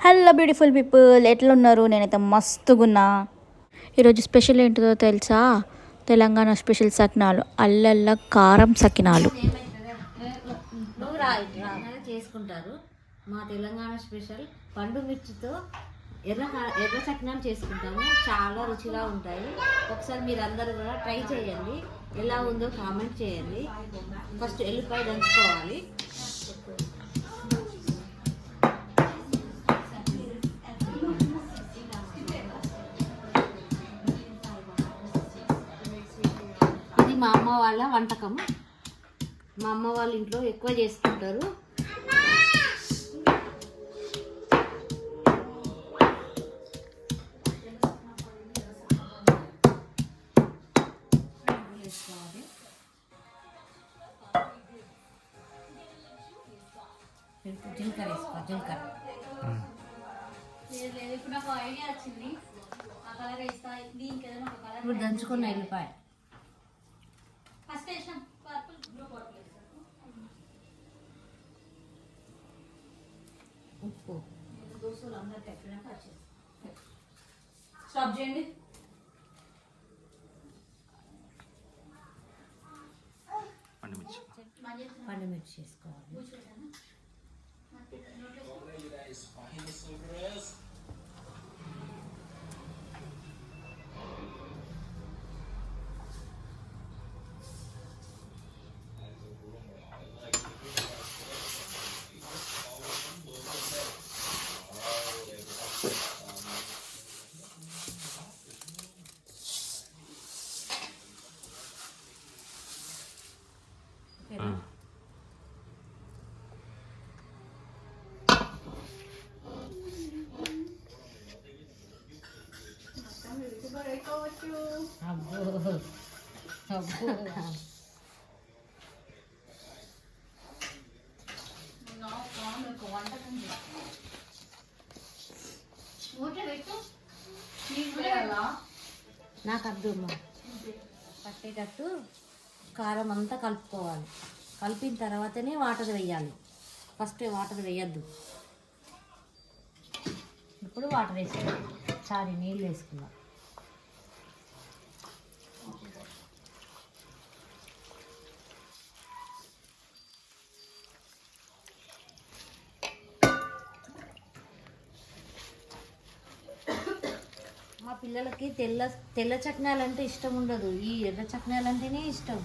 Hello beautiful people, ఎట్లున్నారు? నేనైతే మస్తుగున్నా. ఈరోజు స్పెషల్ ఏంటిదో తెలుసా? తెలంగాణ స్పెషల్ సకినాలు, అల్లల్ల కారం సకినాలు చేసుకుంటారు. మా తెలంగాణ స్పెషల్ పండు మిర్చితో ఎర్ర ఎర్ర సకినాలు చేసుకుంటాము. చాలా రుచిగా ఉంటాయి. ఒకసారి మీరు అందరూ కూడా ట్రై చేయండి. ఎలా ఉందో కామెంట్ చేయండి. ఫస్ట్ ఎల్లిపాయ దంచుకోవాలి. ఇది మా అమ్మ వాళ్ళ వంటకం. మా అమ్మ వాళ్ళ ఇంట్లో ఎక్కువ చేసుకుంటారు. జీలకర్ర వేసుకో. జీలకర్ర ఇప్పుడు దంచుకున్న ఎల్లిపాయ, ఉప్పు. స్టాప్ చేయండి. పండుమిర్చి వేసుకోవాలి. నాకు అర్థం పట్టేటట్టు కారం అంతా కలుపుకోవాలి. కలిపిన తర్వాతనే వాటర్ వేయాలి. ఫస్ట్ వాటర్ వేయద్దు. ఇప్పుడు వాటర్ వేసుకుందాం. సారీ, నీళ్ళు వేసుకుందాం. మా పిల్లలకి తెల్ల చక్నాలు అంటే ఇష్టం ఉండదు. ఈ ఎర్ర చక్నాలు అంటేనే ఇష్టం.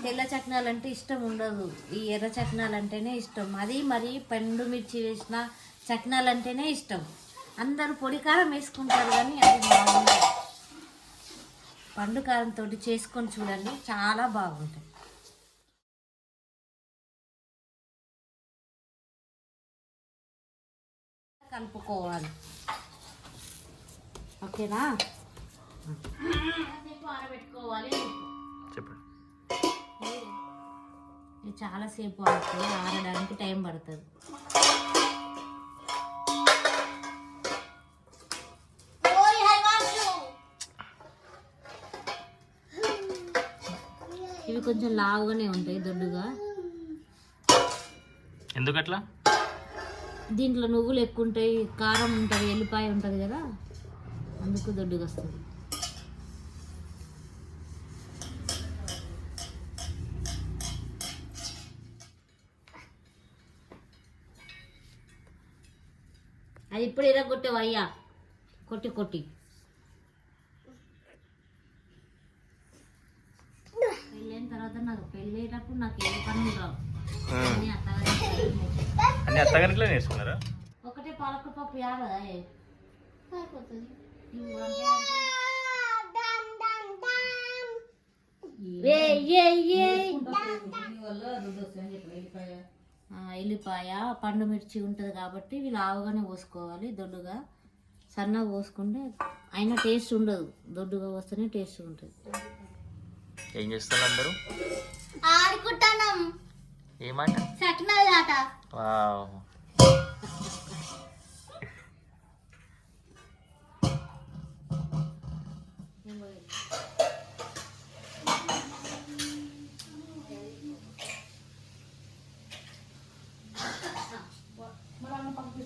తెల్ల చక్నాలు అంటే ఇష్టం ఉండదు. ఈ ఎర్ర చక్నాలు అంటేనే ఇష్టం. అది మరి పండు మిర్చి వేసిన చక్నాలు అంటేనే ఇష్టం. అందరూ పొడి కారం వేసుకుంటారు, కానీ అది బాగుంది. పండు కారంతో చేసుకొని చూడండి, చాలా బాగుంటాయి. కలుపుకోవాలి. ఓకేనా? ఆరబెట్టుకోవాలి. చెప్పండి. ఇది చాలాసేపు ఆడుతుంది. ఆరడానికి టైం పడుతుంది. ఇవి కొంచెం లావుగానే ఉంటాయి, దొడ్డుగా. ఎందుకట్లా? దీంట్లో నువ్వులు ఎక్కువ ఉంటాయి, కారం ఉంటుంది, ఎల్లిపాయ ఉంటుంది కదా, అందుకు దొడ్డుగా వస్తుంది. అది ఇప్పుడు ఇరగొట్టావు అయ్యా, కొట్టి కొట్టి. పెళ్ళైన తర్వాత నాకు పెళ్ళేటప్పుడు నాకు ఏ పనులు రావు. అన్ని అత్తగారింట్లో నేర్చుకున్నారా? ఒకటే పాలక పప్పు యాదా ఎల్లిపాయ పండు మిర్చి ఉంటుంది కాబట్టి ఇవి లావుగానే పోసుకోవాలి. దొడ్డుగా సన్నగా పోసుకుంటే అయినా టేస్ట్ ఉండదు. దొడ్డుగా పోస్తేనే టేస్ట్ ఉంటుంది. ఏం చేస్తారు అందరూ? ఆడుకుంటాం. ఏమాట? సకినాలు ఆట. వావ్. మన పక్కన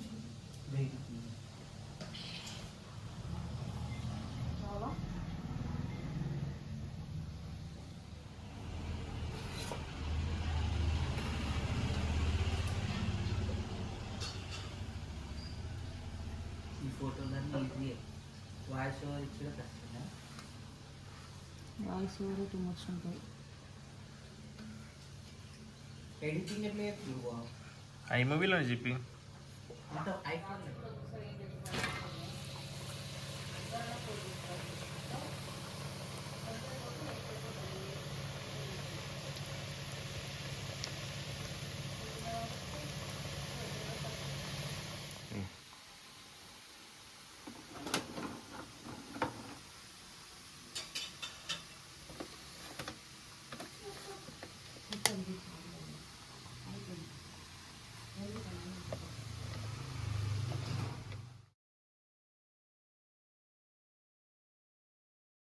ఈ ఫోటోలన్నీ ఈజీ వాయిస్ ఓవర్ ఇచ్చిన కష్టమే. వాయిస్ ఓవర్ టూ మచ్ ఉంటుంది. ఎడిటింగ్ ఎట్లా చేస్తావు? ఐ మూవీలో చెప్పి అంత ఐఫోన్